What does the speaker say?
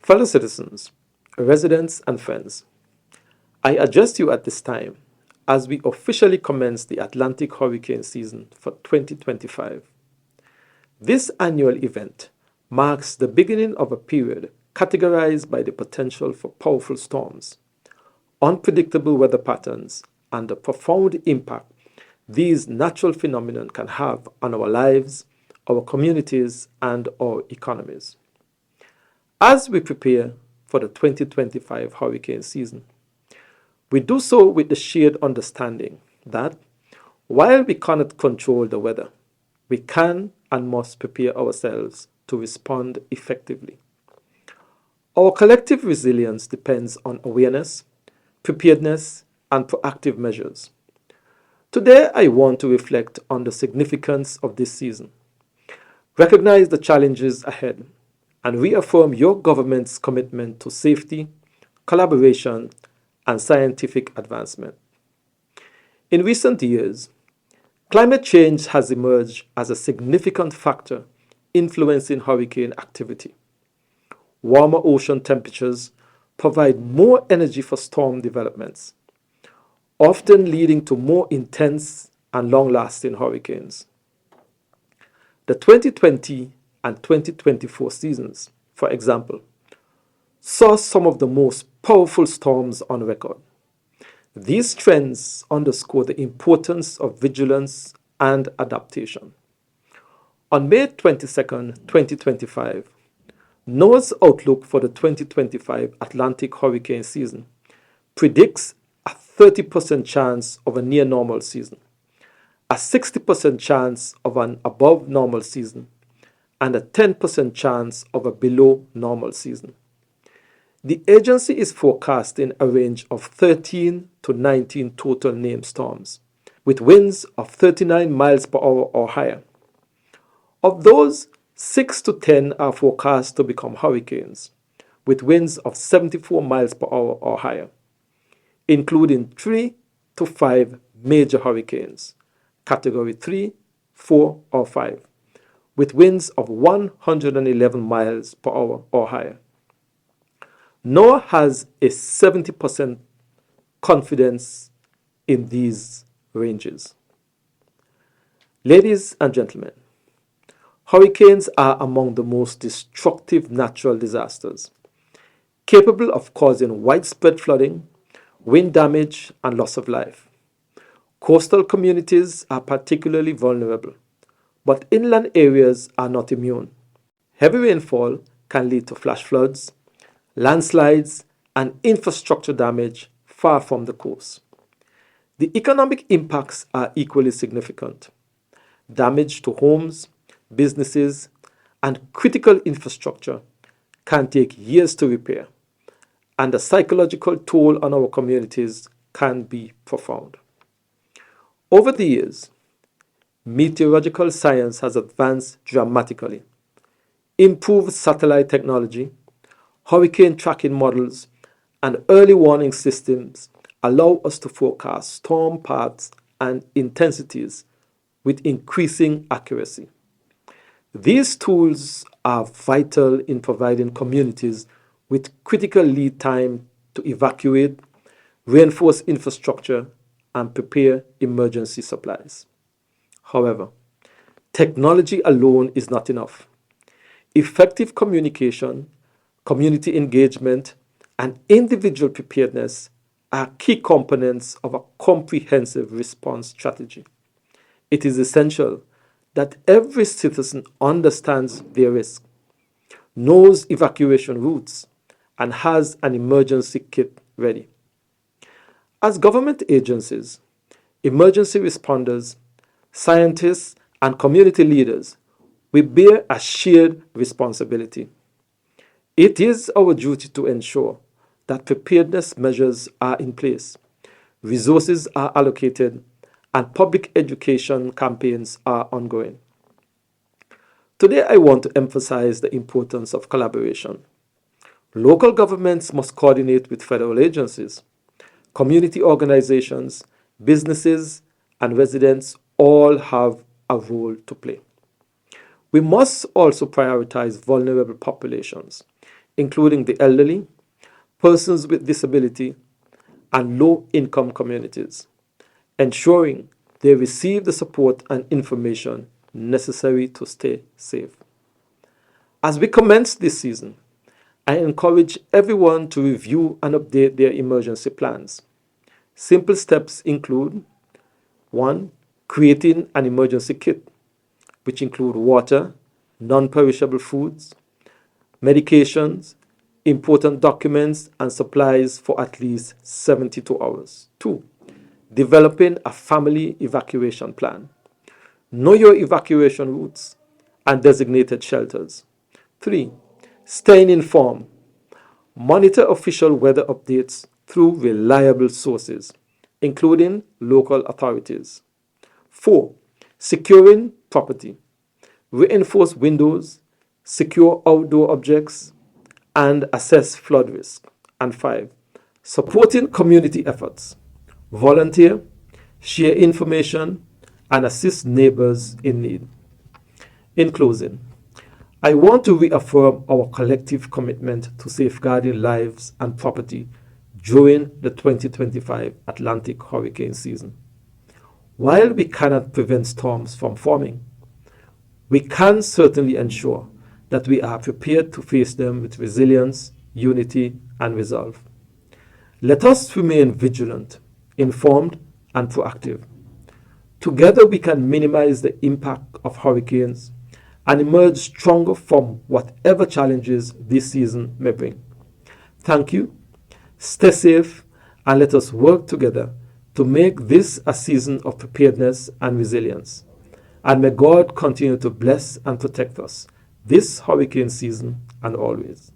Fellow citizens, residents, and friends, I address you at this time as we officially commence the Atlantic hurricane season for 2025. This annual event marks the beginning of a period categorized by the potential for powerful storms, unpredictable weather patterns, and the profound impact these natural phenomena can have on our lives, our communities, and our economies. As we prepare for the 2025 hurricane season, we do so with the shared understanding that while we cannot control the weather, we can and must prepare ourselves to respond effectively. Our collective resilience depends on awareness, preparedness, and proactive measures. Today, I want to reflect on the significance of this season, recognize the challenges ahead, and reaffirm your government's commitment to safety, collaboration, and scientific advancement. In recent years, climate change has emerged as a significant factor influencing hurricane activity. Warmer ocean temperatures provide more energy for storm developments, often leading to more intense and long lasting hurricanes. The 2020 and 2024 seasons, for example, saw some of the most powerful storms on record. These trends underscore the importance of vigilance and adaptation. On May 22, 2025, NOAA's outlook for the 2025 Atlantic hurricane season predicts a 30% chance of a near normal season, a 60% chance of an above normal season, and a 10% chance of a below normal season. The agency is forecasting a range of 13 to 19 total named storms, with winds of 39 miles per hour or higher. Of those, 6 to 10 are forecast to become hurricanes, with winds of 74 miles per hour or higher, including 3 to 5 major hurricanes, category 3, 4, or 5, with winds of 111 miles per hour or higher. NOAA has a 70% confidence in these ranges. Ladies and gentlemen, hurricanes are among the most destructive natural disasters, capable of causing widespread flooding, wind damage, and loss of life. Coastal communities are particularly vulnerable, but inland areas are not immune. Heavy rainfall can lead to flash floods, landslides, and infrastructure damage far from the coast. The economic impacts are equally significant. Damage to homes, businesses, and critical infrastructure can take years to repair, and the psychological toll on our communities can be profound. Over the years, meteorological science has advanced dramatically. Improved satellite technology, hurricane tracking models, and early warning systems allow us to forecast storm paths and intensities with increasing accuracy. These tools are vital in providing communities with critical lead time to evacuate, reinforce infrastructure, and prepare emergency supplies. However, technology alone is not enough. Effective communication, community engagement, and individual preparedness are key components of a comprehensive response strategy. It is essential that every citizen understands their risk, knows evacuation routes, and has an emergency kit ready. As government agencies, emergency responders, scientists, and community leaders, we bear a shared responsibility. It is our duty to ensure that preparedness measures are in place, resources are allocated, and public education campaigns are ongoing. Today, I want to emphasize the importance of collaboration. Local governments must coordinate with federal agencies. Community organizations, businesses, and residents all have a role to play. We must also prioritize vulnerable populations, including the elderly, persons with disability, and low-income communities, ensuring they receive the support and information necessary to stay safe. As we commence this season, I encourage everyone to review and update their emergency plans. Simple steps include 1. Creating an emergency kit, which include water, non-perishable foods, medications, important documents, and supplies for at least 72 hours. 2. Developing a family evacuation plan. Know your evacuation routes and designated shelters. 3. Staying informed. Monitor official weather updates through reliable sources, including local authorities. 4. Securing property. Reinforce windows, secure outdoor objects, and assess flood risk. And 5. Supporting community efforts. Volunteer, share information, and assist neighbors in need. In closing, I want to reaffirm our collective commitment to safeguarding lives and property during the 2025 Atlantic hurricane season. While we cannot prevent storms from forming, we can certainly ensure that we are prepared to face them with resilience, unity, and resolve. Let us remain vigilant, informed, and proactive. Together, we can minimize the impact of hurricanes and emerge stronger from whatever challenges this season may bring. Thank you. Stay safe, and let us work together to make this a season of preparedness and resilience. And may God continue to bless and protect us this hurricane season and always.